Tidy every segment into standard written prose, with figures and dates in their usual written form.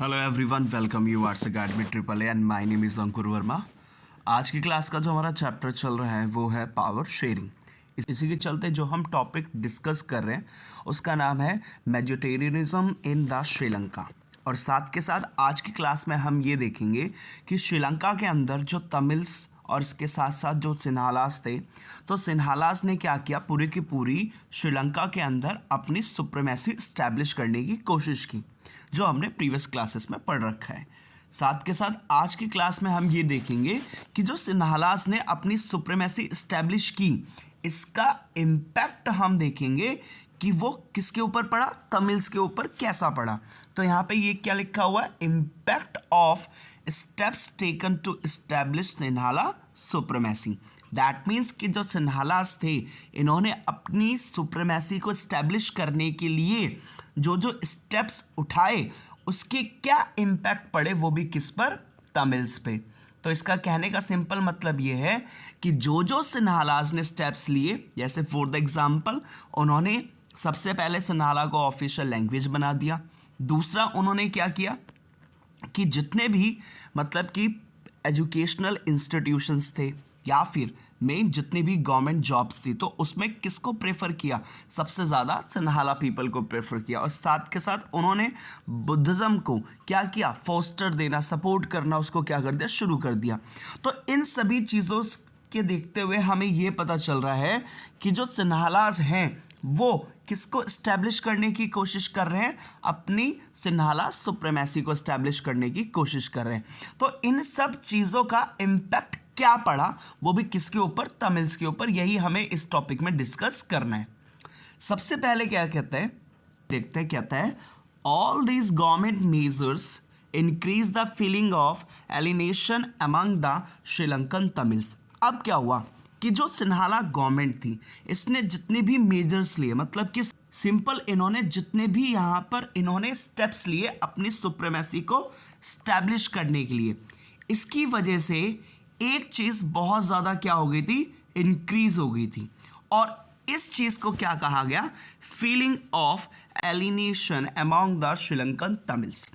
Hello everyone, welcome you arts academy triple A and my name is Ankur Verma. आज की class का जो हमारा चैप्टर चल रहा है वो है पावर शेयरिंग। इसी के चलते जो हम टॉपिक डिस्कस कर रहे हैं उसका नाम है मेडिटेरेनिज्म इन द श्रीलंका। और साथ के साथ आज की क्लास में हम ये देखेंगे कि श्रीलंका के अंदर जो तमिल्स और इसके साथ साथ जो सिन्हालास थे, तो सिन्हालास ने क्या किया, पूरी की पूरी श्रीलंका के अंदर अपनी सुप्रीमेसी इस्टेब्लिश करने की कोशिश की, जो हमने प्रीवियस क्लासेस में पढ़ रखा है। साथ के साथ आज की क्लास में हम ये देखेंगे कि जो सिन्हालास ने अपनी सुप्रीमेसी इस्टेब्लिश की, इसका इम्पैक्ट हम देखेंगे कि वो किसके ऊपर पड़ा, तमिल्स के ऊपर कैसा पड़ा। तो यहाँ पे ये क्या लिखा हुआ है, impact of steps taken to establish Sinhala supremacy. That means कि जो सिन्हालास थे, इन्होंने अपनी सुप्रीमेसी को एस्टैब्लिश करने के लिए जो जो स्टेप्स उठाए, उसके क्या इम्पैक्ट पड़े, वो भी किस पर, तमिल्स पे। तो इसका कहने का सिंपल मतलब ये है कि जो जो सिन्हालास ने स्टेप्स लिए, जैसे फॉर द एग्जाम्पल उन्होंने सबसे पहले सिन्हाला को ऑफिशियल लैंग्वेज बना दिया। दूसरा, उन्होंने क्या किया कि जितने भी मतलब कि एजुकेशनल इंस्टीट्यूशंस थे या फिर मेन जितनी भी गवर्नमेंट जॉब्स थी, तो उसमें किसको प्रेफर किया, सबसे ज़्यादा सिन्हाला पीपल को प्रेफर किया। और साथ के साथ उन्होंने बुद्धिज़्म को क्या किया, फोस्टर देना, सपोर्ट करना, उसको क्या कर दिया, शुरू कर दिया। तो इन सभी चीज़ों के देखते हुए हमें ये पता चल रहा है कि जो सिन्हालास हैं वो किसको इस्टेब्लिश करने की कोशिश कर रहे हैं, अपनी सिन्हाला सुप्रीमेसी को इस्टेब्लिश करने की कोशिश कर रहे हैं। तो इन सब चीज़ों का इम्पैक्ट क्या पड़ा, वो भी किसके ऊपर, तमिल्स के ऊपर। यही हमें इस टॉपिक में डिस्कस करना है। सबसे पहले क्या कहते हैं, देखते हैं, कहता है all these government measures increase the feeling of alienation among the Sri Lankan Tamils. अब क्या हुआ कि जो सिन्हाला गवर्नमेंट थी, इसने जितने भी मेजर्स लिए, मतलब कि सिंपल इन्होंने जितने भी यहाँ पर इन्होंने स्टेप्स लिए अपनी सुप्रीमेसी को स्टैब्लिश करने के लिए, इसकी वजह से एक चीज़ बहुत ज़्यादा क्या हो गई थी, इंक्रीज हो गई थी। और इस चीज़ को क्या कहा गया, feeling of alienation among the Sri Lankan Tamils.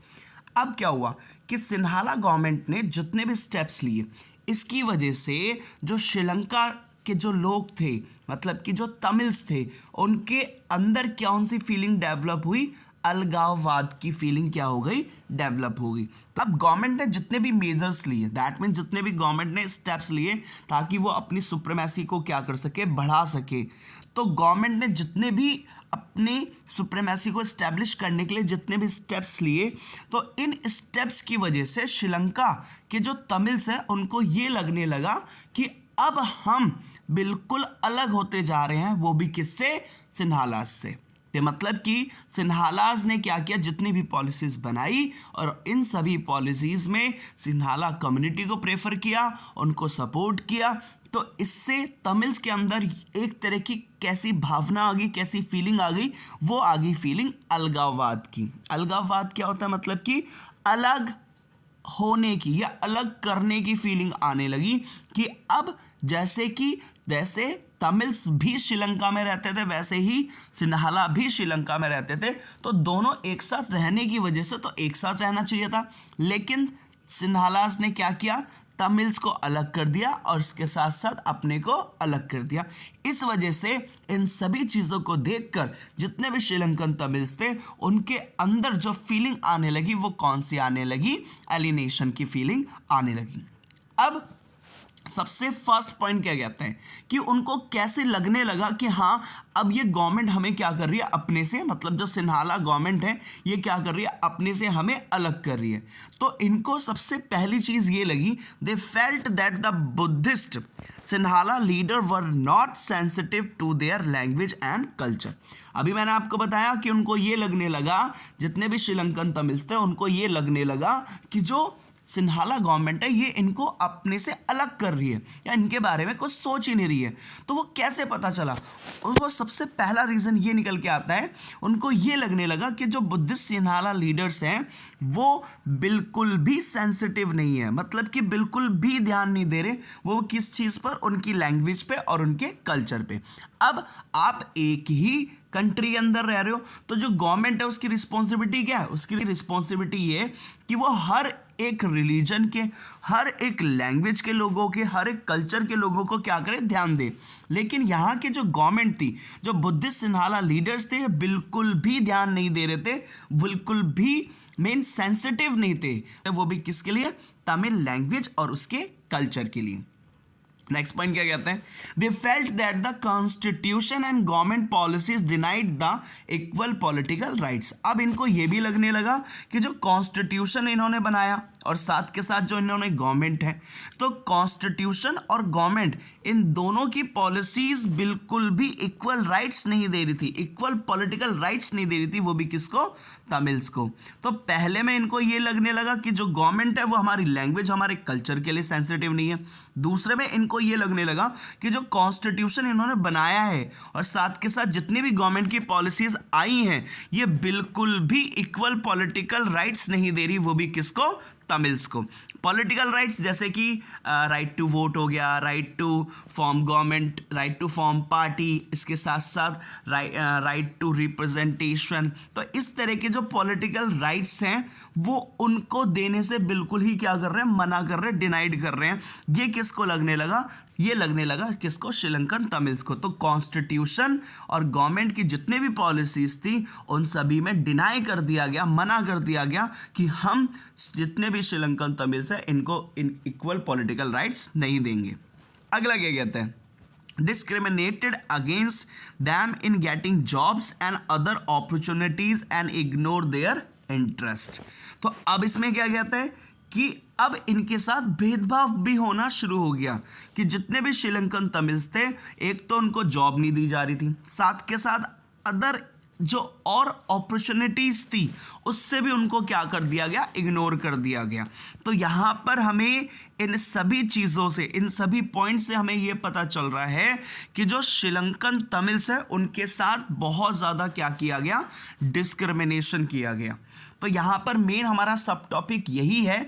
अब क्या हुआ कि सिन्हाला गवर्नमेंट ने जितने भी स्टेप्स लिए, इसकी वजह से जो श्रीलंका के जो लोग थे, मतलब कि जो तमिल्स थे, उनके अंदर कौन सी फीलिंग डेवलप हुई, अलगाववाद की फीलिंग क्या हो गई, डेवलप हो गई। तब गवर्नमेंट ने जितने भी मेजर्स लिए, दैट मीन जितने भी गवर्नमेंट ने स्टेप्स लिए ताकि वो अपनी सुप्रीमेसी को क्या कर सके, बढ़ा सके, तो गवर्नमेंट ने जितने भी अपनी सुप्रीमेसी को इस्टेब्लिश करने के लिए जितने भी स्टेप्स लिए, तो इन स्टेप्स की वजह से श्रीलंका के जो तमिल्स हैं उनको ये लगने लगा कि अब हम बिल्कुल अलग होते जा रहे हैं, वो भी किससे, सिन्हालास से। तो मतलब कि सिन्हालास ने क्या किया, जितनी भी पॉलिसीज़ बनाई और इन सभी पॉलिसीज़ में सिन्हाला कम्युनिटी को प्रेफर किया, उनको सपोर्ट किया। तो इससे तमिल्स के अंदर एक तरह की कैसी भावना आ गई, कैसी फीलिंग आ गई, वो आ गई फीलिंग अलगाववाद की। अलगाववाद क्या होता है, मतलब कि अलग होने की या अलग करने की फीलिंग आने लगी कि अब जैसे तमिल्स भी श्रीलंका में रहते थे, वैसे ही सिन्हाला भी श्रीलंका में रहते थे, तो दोनों एक साथ रहने की वजह से तो एक साथ रहना चाहिए था। लेकिन सिन्हालास ने क्या किया, तमिल्स को अलग कर दिया और इसके साथ साथ अपने को अलग कर दिया। इस वजह से इन सभी चीज़ों को देखकर जितने भी श्रीलंकन तमिल्स थे, उनके अंदर जो फीलिंग आने लगी, वो कौन सी आने लगी, एलिनेशन की फीलिंग आने लगी। अब सबसे फर्स्ट पॉइंट क्या कहते हैं कि उनको कैसे लगने लगा कि हाँ, अब ये गवर्नमेंट हमें क्या कर रही है, अपने से, मतलब जो सिन्हाला गवर्नमेंट है ये क्या कर रही है, अपने से हमें अलग कर रही है। तो इनको सबसे पहली चीज़ ये लगी, they felt that the Buddhist Sinhala leader were not sensitive to their language and culture. अभी मैंने आपको बताया कि उनको ये लगने लगा, जितने भी श्रीलंकन तमिल्स थे उनको ये लगने लगा कि जो सिन्हाला गवर्नमेंट है ये इनको अपने से अलग कर रही है या इनके बारे में कुछ सोच ही नहीं रही है। तो वो कैसे पता चला, वो सबसे पहला रीज़न ये निकल के आता है, उनको ये लगने लगा कि जो बुद्धिस्ट सिन्हाला लीडर्स हैं वो बिल्कुल भी सेंसिटिव नहीं है, मतलब कि बिल्कुल भी ध्यान नहीं दे रहे वो किस चीज़ पर, उनकी लैंग्वेज पे और उनके कल्चर पे। अब आप एक ही कंट्री के अंदर रह रहे हो, तो जो गवर्नमेंट है उसकी रिस्पॉन्सिबिलिटी क्या है? उसकी रिस्पॉन्सिबिलिटी ये कि वो हर एक रिलीजन के, हर एक लैंग्वेज के लोगों के, हर एक कल्चर के लोगों को क्या करे? ध्यान दे। लेकिन यहाँ की जो गवर्नमेंट थी, जो बुद्धिस्ट सिन्हाला लीडर्स थे, बिल्कुल भी ध्यान नहीं दे रहे थे, बिल्कुल भी मेन सेंसिटिव नहीं थे, वो भी किसके लिए? तमिल लैंग्वेज और उसके कल्चर के लिए। नेक्स्ट पॉइंट क्या कहते हैं? दे felt that the constitution and government policies denied the equal political rights. अब इनको ये भी लगने लगा कि जो कॉन्स्टिट्यूशन इन्होंने बनाया और साथ के साथ जो इन्होंने गवर्नमेंट है, तो कॉन्स्टिट्यूशन और गवर्नमेंट इन दोनों की पॉलिसीज बिल्कुल भी इक्वल राइट्स नहीं दे रही थी, इक्वल पॉलिटिकल राइट्स नहीं दे रही थी, वो भी किसको? तमिल्स को। तो पहले में इनको ये लगने लगा कि जो गवर्नमेंट है वो हमारी लैंग्वेज, हमारे कल्चर के लिए सेंसिटिव नहीं है। दूसरे में इनको ये लगने लगा कि जो कॉन्स्टिट्यूशन इन्होंने बनाया है और साथ के साथ जितनी भी गवर्नमेंट की पॉलिसीज आई हैं, ये बिल्कुल भी इक्वल पॉलिटिकल राइट्स नहीं दे रही, वो भी किसको? तमिल्स को। पॉलिटिकल राइट्स जैसे कि राइट टू वोट हो गया, right to form government, right to form party, इसके साथ साथ राइट टू रिप्रेजेंटेशन। तो इस तरह के जो पॉलिटिकल राइट्स हैं वो उनको देने से बिल्कुल ही क्या कर रहे हैं? मना कर रहे हैं, डिनाइड कर रहे हैं। ये किसको लगने लगा? ये लगने लगा किसको? श्रीलंकन तमिल्स को। तो कॉन्स्टिट्यूशन और गवर्नमेंट की जितने भी पॉलिसीज थी उन सभी में डिनाई कर दिया गया, मना कर दिया गया कि हम जितने भी श्रीलंकन तमिल्स हैं इनको इन इक्वल पॉलिटिकल राइट्स नहीं देंगे। अगला क्या कहते हैं? discriminated against them in getting jobs and other opportunities and ignore their interest। तो अब इसमें क्या कहता है कि अब इनके साथ भेदभाव भी होना शुरू हो गया कि जितने भी श्रीलंकन तमिल्स थे, एक तो उनको जॉब नहीं दी जा रही थी, साथ के साथ अदर जो और अपॉर्चुनिटीज थी उससे भी उनको क्या कर दिया गया? इग्नोर कर दिया गया। तो यहाँ पर हमें इन सभी चीज़ों से, इन सभी पॉइंट से हमें ये पता चल रहा है कि जो श्रीलंकन तमिल्स है उनके साथ बहुत ज़्यादा क्या किया गया? डिस्क्रिमिनेशन किया गया। तो यहाँ पर मेन हमारा सब टॉपिक यही है,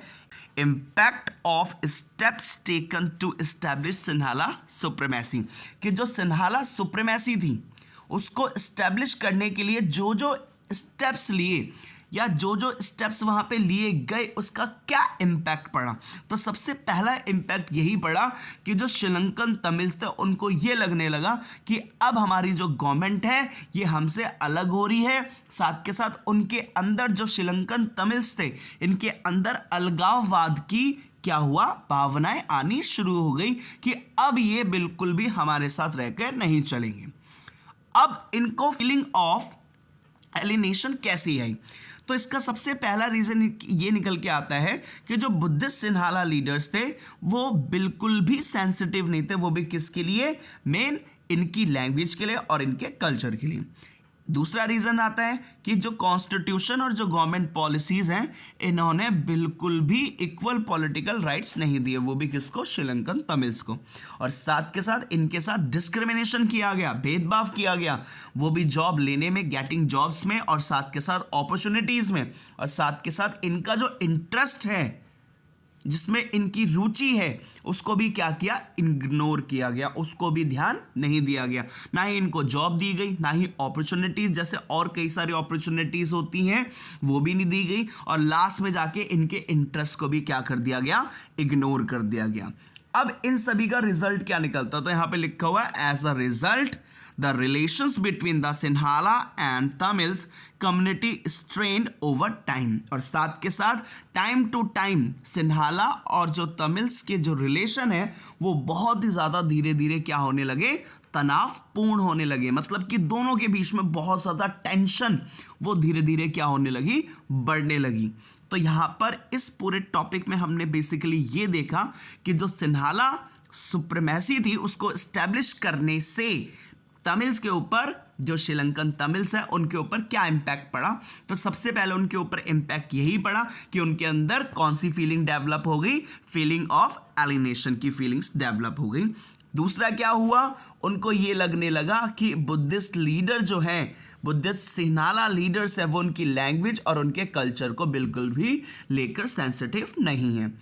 impact of steps taken to establish Sinhala supremacy, कि जो सिन्हाला सुप्रीमेसी थी उसको एस्टैब्लिश करने के लिए जो जो स्टेप्स लिए या जो जो स्टेप्स वहाँ पे लिए गए उसका क्या इम्पैक्ट पड़ा। तो सबसे पहला इम्पैक्ट यही पड़ा कि जो श्रीलंकन तमिल्स थे उनको ये लगने लगा कि अब हमारी जो गवर्नमेंट है ये हमसे अलग हो रही है, साथ के साथ उनके अंदर जो श्रीलंकन तमिल्स थे इनके अंदर अलगाववाद की क्या हुआ? भावनाएं आनी शुरू हो गई कि अब ये बिल्कुल भी हमारे साथ रहकर नहीं चलेंगे। अब इनको फीलिंग ऑफ एलिनेशन कैसी आई? तो इसका सबसे पहला रीजन ये निकल के आता है कि जो बुद्धिस्ट सिन्हाला लीडर्स थे वो बिल्कुल भी सेंसिटिव नहीं थे, वो भी किसके लिए? मेन इनकी लैंग्वेज के लिए और इनके कल्चर के लिए। दूसरा रीज़न आता है कि जो कॉन्स्टिट्यूशन और जो गवर्नमेंट पॉलिसीज़ हैं इन्होंने बिल्कुल भी इक्वल पॉलिटिकल राइट्स नहीं दिए, वो भी किसको? श्रीलंकन तमिल्स को। और साथ के साथ इनके साथ डिस्क्रिमिनेशन किया गया, भेदभाव किया गया, वो भी जॉब लेने में, गेटिंग जॉब्स में, और साथ के साथ अपॉर्चुनिटीज़ में, और साथ के साथ इनका जो इंटरेस्ट है, जिसमें इनकी रुचि है, उसको भी क्या किया? इग्नोर किया गया, उसको भी ध्यान नहीं दिया गया। ना ही इनको जॉब दी गई, ना ही अपॉर्चुनिटीज़ जैसे और कई सारी अपॉर्चुनिटीज़ होती हैं वो भी नहीं दी गई, और लास्ट में जाके इनके इंटरेस्ट को भी क्या कर दिया गया? इग्नोर कर दिया गया। अब इन सभी का रिजल्ट क्या निकलता है? तो यहाँ पे लिखा हुआ है as a result the relations between the Sinhala and Tamils community strained over time। और साथ के साथ टाइम टू टाइम सिन्हाला और जो तमिल्स के जो रिलेशन है वो बहुत ही ज़्यादा धीरे धीरे क्या होने लगे? तनावपूर्ण होने लगे। मतलब कि दोनों के बीच में बहुत ज़्यादा टेंशन वो धीरे धीरे क्या होने लगी? बढ़ने लगी। तो यहाँ पर इस पूरे टॉपिक में हमने बेसिकली ये देखा कि जो सिन्हाला सुप्रीमेसी थी उसको एस्टैब्लिश करने से तमिल्स के ऊपर, जो श्रीलंकन तमिल्स है उनके ऊपर क्या इम्पैक्ट पड़ा। तो सबसे पहले उनके ऊपर इम्पैक्ट यही पड़ा कि उनके अंदर कौन सी फीलिंग डेवलप हो गई? फीलिंग ऑफ एलिनेशन की फीलिंग्स डेवलप हो गई। दूसरा क्या हुआ? उनको ये लगने लगा कि बुद्धिस्ट लीडर जो हैं, बुद्धिस्ट सिन्हाला लीडर्स है, वो उनकी लैंग्वेज और उनके कल्चर को बिल्कुल भी लेकर सेंसिटिव नहीं है।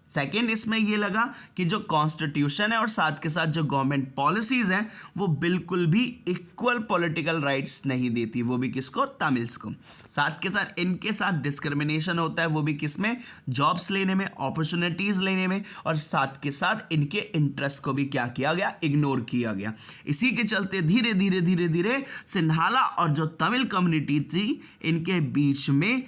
सेकेंड, इसमें ये लगा कि जो कॉन्स्टिट्यूशन है और साथ के साथ जो गवर्नमेंट पॉलिसीज हैं वो बिल्कुल भी इक्वल पॉलिटिकल राइट्स नहीं देती, वो भी किसको, तमिल्स को। साथ के साथ इनके साथ डिस्क्रिमिनेशन होता है, वो भी किसमें, जॉब्स लेने में, अपॉर्चुनिटीज लेने में, और साथ के साथ इनके इंटरेस्ट को भी क्या किया गया, इग्नोर किया गया। इसी के चलते धीरे धीरे धीरे धीरे सिन्हाला और जो तमिल कम्युनिटी थी इनके बीच में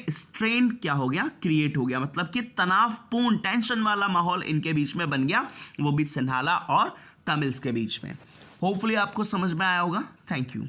स्ट्रेन क्या हो गया, क्रिएट हो गया, मतलब कि तनावपूर्ण टेंशन वाला माहौल इनके बीच में बन गया, वो भी सिन्हाला और तमिल्स के बीच में। होपफुली आपको समझ में आया होगा। Thank you.